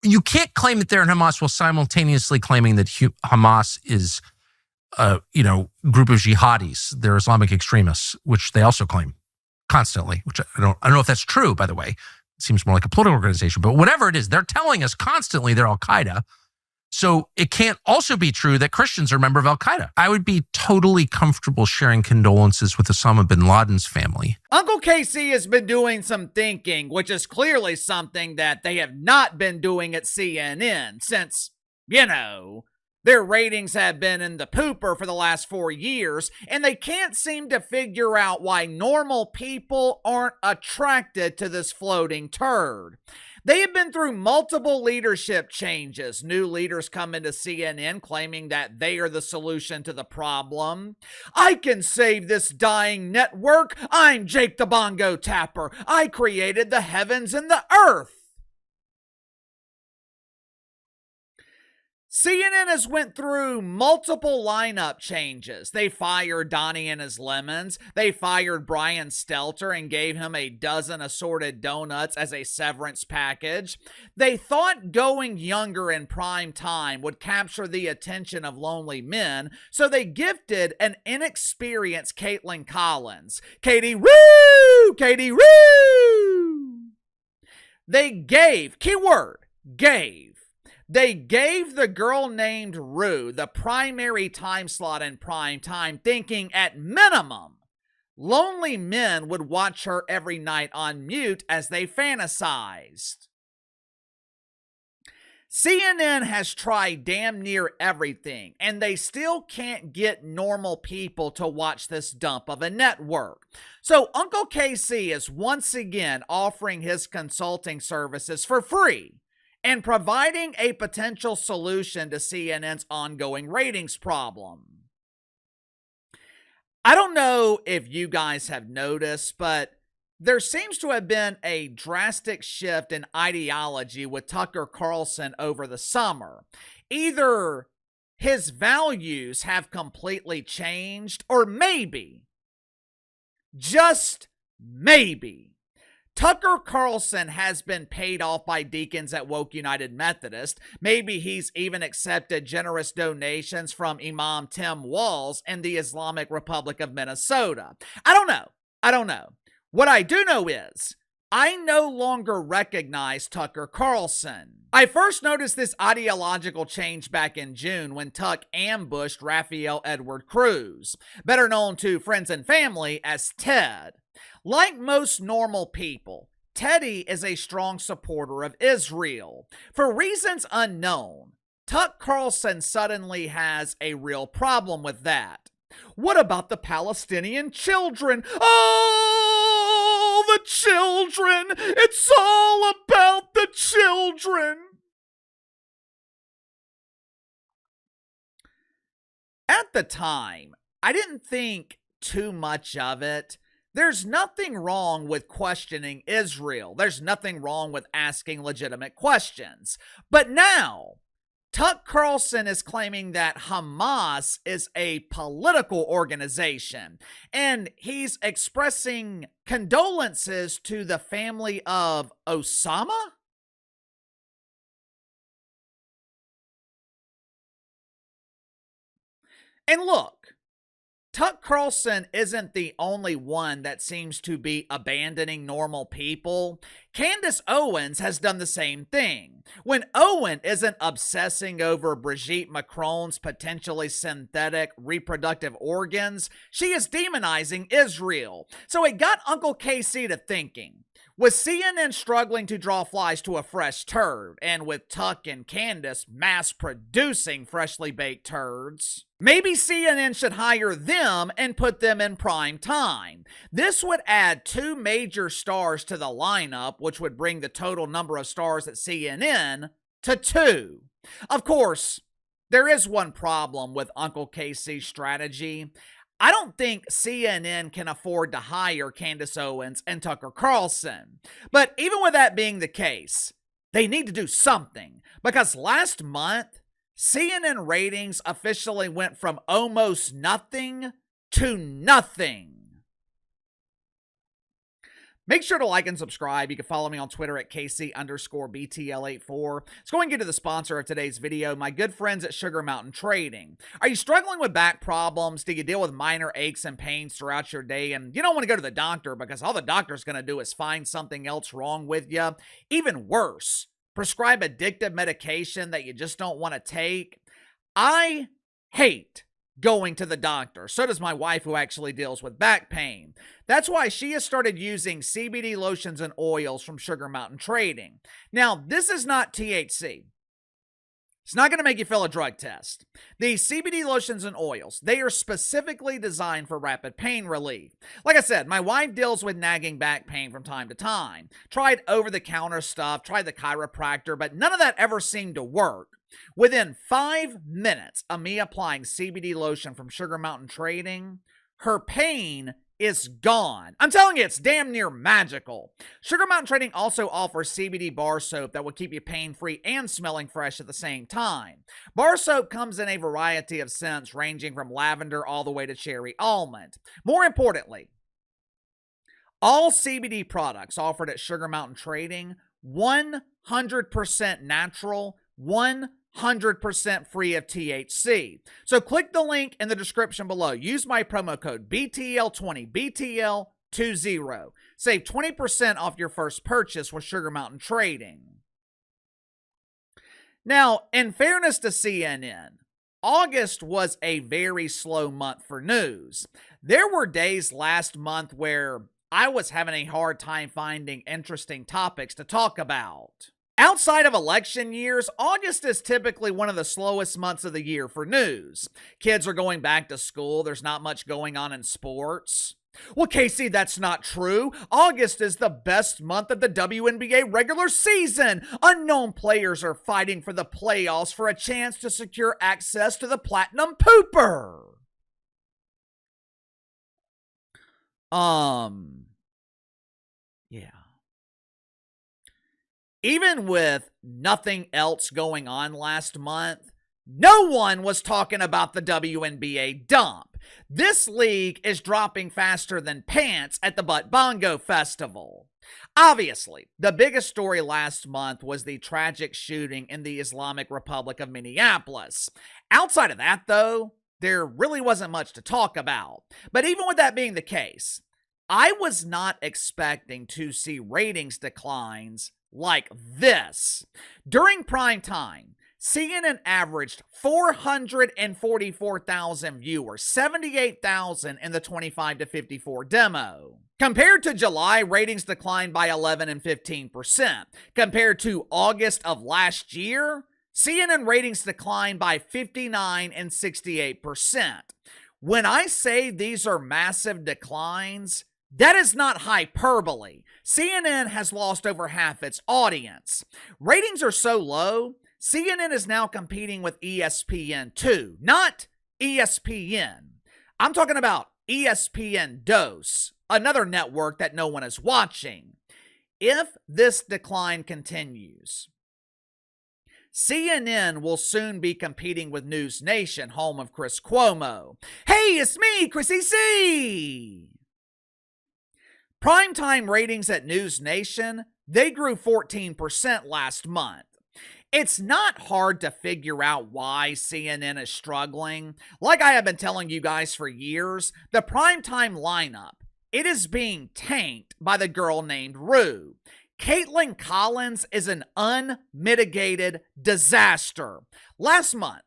you can't claim that they're in Hamas while simultaneously claiming that Hamas is a group of jihadis. They're Islamic extremists, which they also claim constantly, which I don't know if that's true, by the way. It seems more like a political organization, but whatever it is, they're telling us constantly they're Al-Qaeda. So it can't also be true that Christians are a member of Al-Qaeda. I would be totally comfortable sharing condolences with Osama bin Laden's family. Uncle Casey has been doing some thinking, which is clearly something that they have not been doing at CNN since, their ratings have been in the pooper for the last 4 years, and they can't seem to figure out why normal people aren't attracted to this floating turd. They have been through multiple leadership changes. New leaders come into CNN claiming that they are the solution to the problem. I can save this dying network. I'm Jake the Bongo Tapper. I created the heavens and the earth. CNN has went through multiple lineup changes. They fired Donnie and his lemons. They fired Brian Stelter and gave him a dozen assorted donuts as a severance package. They thought going younger in prime time would capture the attention of lonely men, so they gifted an inexperienced Caitlyn Collins. Katie, woo! Katie, woo! They gave, keyword, gave. They gave the girl named Rue the primary time slot in prime time, thinking at minimum, lonely men would watch her every night on mute as they fantasized. CNN has tried damn near everything, and they still can't get normal people to watch this dump of a network. So Uncle KC is once again offering his consulting services for free and providing a potential solution to CNN's ongoing ratings problem. I don't know if you guys have noticed, but there seems to have been a drastic shift in ideology with Tucker Carlson over the summer. Either his values have completely changed, or maybe, just maybe, Tucker Carlson has been paid off by deacons at Woke United Methodist. Maybe he's even accepted generous donations from Imam Tim Walz in the Islamic Republic of Minnesota. I don't know. What I do know is, I no longer recognize Tucker Carlson. I first noticed this ideological change back in June when Tuck ambushed Raphael Edward Cruz, better known to friends and family as Ted. Like most normal people, Teddy is a strong supporter of Israel. For reasons unknown, Tuck Carlson suddenly has a real problem with that. What about the Palestinian children? Oh, the children! It's all about the children! At the time, I didn't think too much of it. There's nothing wrong with questioning Israel. There's nothing wrong with asking legitimate questions. But now, Tuck Carlson is claiming that Hamas is a political organization, and he's expressing condolences to the family of Osama? And look, Tuck Carlson isn't the only one that seems to be abandoning normal people. Candace Owens has done the same thing. When Owen isn't obsessing over Brigitte Macron's potentially synthetic reproductive organs, she is demonizing Israel. So it got Uncle KC to thinking. With CNN struggling to draw flies to a fresh turd, and with Tuck and Candace mass-producing freshly baked turds, maybe CNN should hire them and put them in prime time. This would add 2 major stars to the lineup, which would bring the total number of stars at CNN to 2. Of course, there is one problem with Uncle KC's strategy. I don't think CNN can afford to hire Candace Owens and Tucker Carlson. But even with that being the case, they need to do something. Because last month, CNN ratings officially went from almost nothing to nothing. Make sure to like and subscribe. You can follow me on Twitter at KC_BTL84. Let's go and get to the sponsor of today's video, my good friends at Sugar Mountain Trading. Are you struggling with back problems? Do you deal with minor aches and pains throughout your day and you don't want to go to the doctor because all the doctor's going to do is find something else wrong with you? Even worse, prescribe addictive medication that you just don't want to take? I hate going to the doctor. So does my wife, who actually deals with back pain. That's why she has started using CBD lotions and oils from Sugar Mountain Trading. Now, this is not THC. It's not going to make you fail a drug test. These CBD lotions and oils, they are specifically designed for rapid pain relief. Like I said, my wife deals with nagging back pain from time to time. Tried over-the-counter stuff, tried the chiropractor, but none of that ever seemed to work. Within 5 minutes of me applying CBD lotion from Sugar Mountain Trading, her pain is gone. I'm telling you, it's damn near magical. Sugar Mountain Trading also offers CBD bar soap that will keep you pain-free and smelling fresh at the same time. Bar soap comes in a variety of scents ranging from lavender all the way to cherry almond. More importantly, all CBD products offered at Sugar Mountain Trading, 100% natural, 100% free of THC. So click the link in the description below. Use my promo code BTL20, BTL20. Save 20% off your first purchase with Sugar Mountain Trading. Now, in fairness to CNN, August was a very slow month for news. There were days last month where I was having a hard time finding interesting topics to talk about. Outside of election years, August is typically one of the slowest months of the year for news. Kids are going back to school. There's not much going on in sports. Well, Casey, that's not true. August is the best month of the WNBA regular season. Unknown players are fighting for the playoffs for a chance to secure access to the Platinum Pooper. Yeah. Even with nothing else going on last month, no one was talking about the WNBA dump. This league is dropping faster than pants at the Butt Bongo Festival. Obviously, the biggest story last month was the tragic shooting in the Islamic Republic of Minneapolis. Outside of that, though, there really wasn't much to talk about. But even with that being the case, I was not expecting to see ratings declines like this. During prime time, CNN averaged 444,000 viewers, 78,000 in the 25 to 54 demo. Compared to July, ratings declined by 11 and 15%. Compared to August of last year, CNN ratings declined by 59 and 68%. When I say these are massive declines, that is not hyperbole. CNN has lost over half its audience. Ratings are so low, CNN is now competing with ESPN2, not ESPN. I'm talking about ESPN Dose, another network that no one is watching. If this decline continues, CNN will soon be competing with News Nation, home of Chris Cuomo. Hey, it's me, Chrissy C. Primetime ratings at News Nation, they grew 14% last month. It's not hard to figure out why CNN is struggling. Like I have been telling you guys for years, the primetime lineup, it is being tanked by the girl named Rue. Caitlyn Collins is an unmitigated disaster. Last month,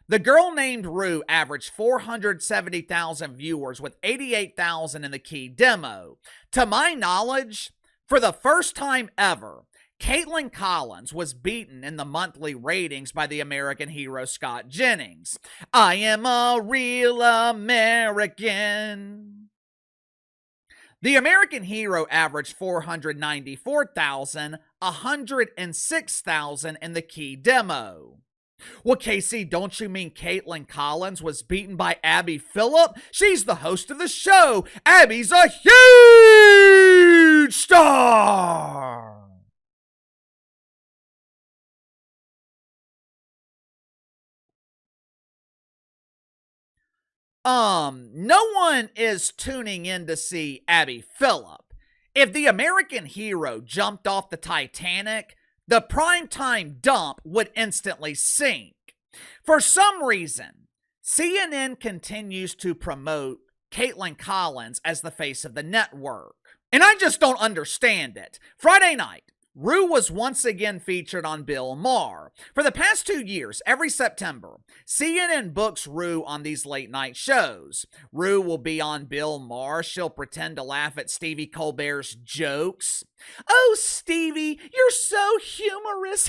the girl named Rue averaged 470,000 viewers with 88,000 in the key demo. To my knowledge, for the first time ever, Caitlyn Collins was beaten in the monthly ratings by the American hero Scott Jennings. I am a real American. The American hero averaged 494,000, 106,000 in the key demo. Well, Casey, don't you mean Caitlyn Collins was beaten by Abby Phillip? She's the host of the show. Abby's a huge star. No one is tuning in to see Abby Phillip. If the American hero jumped off the Titanic, the primetime dump would instantly sink. For some reason, CNN continues to promote Caitlyn Collins as the face of the network. And I just don't understand it. Friday night, Rue was once again featured on Bill Maher. For the past 2 years, every September, CNN books Rue on these late night shows. Rue will be on Bill Maher. She'll pretend to laugh at Stevie Colbert's jokes. "Oh, Stevie, you're so humorous."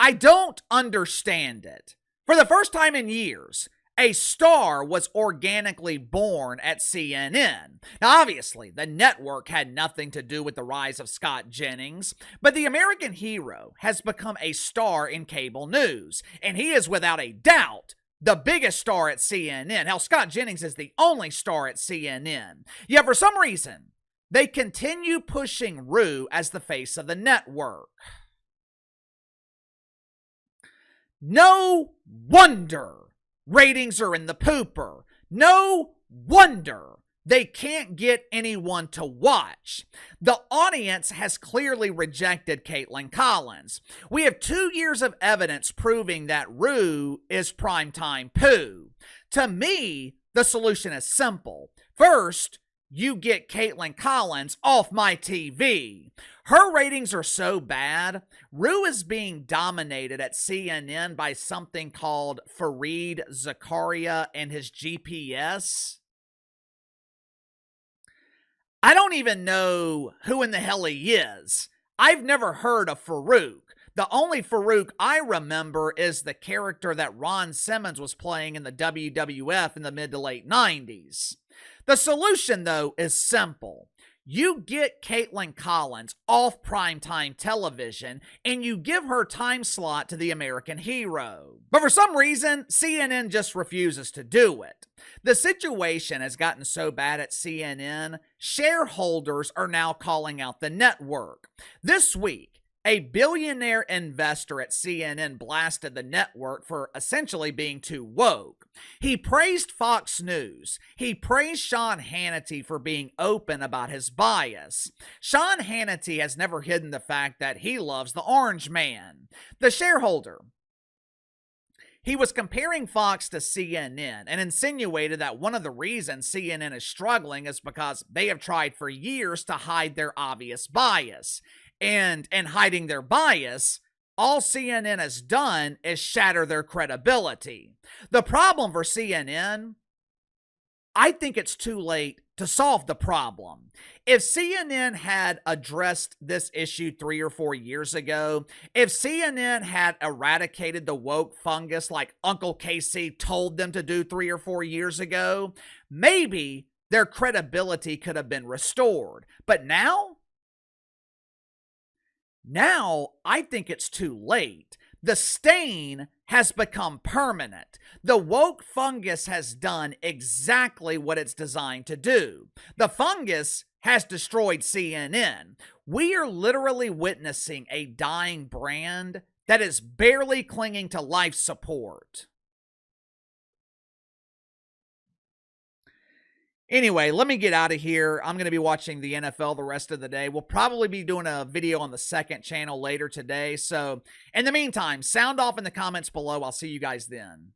I don't understand it. For the first time in years, a star was organically born at CNN. Now, obviously, the network had nothing to do with the rise of Scott Jennings, but the American hero has become a star in cable news, and he is without a doubt the biggest star at CNN. Hell, Scott Jennings is the only star at CNN. Yet, for some reason, they continue pushing Rue as the face of the network. No wonder ratings are in the pooper. No wonder they can't get anyone to watch. The audience has clearly rejected Caitlyn Collins. We have 2 years of evidence proving that Rue is primetime poo. To me, the solution is simple. First, you get Caitlyn Collins off my TV. Her ratings are so bad, Rue is being dominated at CNN by something called Fareed Zakaria and his GPS. I don't even know who in the hell he is. I've never heard of Farouk. The only Farouk I remember is the character that Ron Simmons was playing in the WWF in the mid to late 90s. The solution, though, is simple. You get Caitlyn Collins off primetime television, and you give her time slot to the American hero. But for some reason, CNN just refuses to do it. The situation has gotten so bad at CNN, shareholders are now calling out the network. This week, a billionaire investor at CNN blasted the network for essentially being too woke. He praised Fox News. He praised Sean Hannity for being open about his bias. Sean Hannity has never hidden the fact that he loves the Orange Man. The shareholder, he was comparing Fox to CNN and insinuated that one of the reasons CNN is struggling is because they have tried for years to hide their obvious bias. And in hiding their bias, all CNN has done is shatter their credibility. The problem for CNN, I think it's too late to solve the problem. If CNN had addressed this issue 3 or 4 years ago, if CNN had eradicated the woke fungus like Uncle Casey told them to do 3 or 4 years ago, maybe their credibility could have been restored. But now, I think it's too late. The stain has become permanent. The woke fungus has done exactly what it's designed to do. The fungus has destroyed CNN. We are literally witnessing a dying brand that is barely clinging to life support. Anyway, let me get out of here. I'm going to be watching the NFL the rest of the day. We'll probably be doing a video on the second channel later today. So, in the meantime, sound off in the comments below. I'll see you guys then.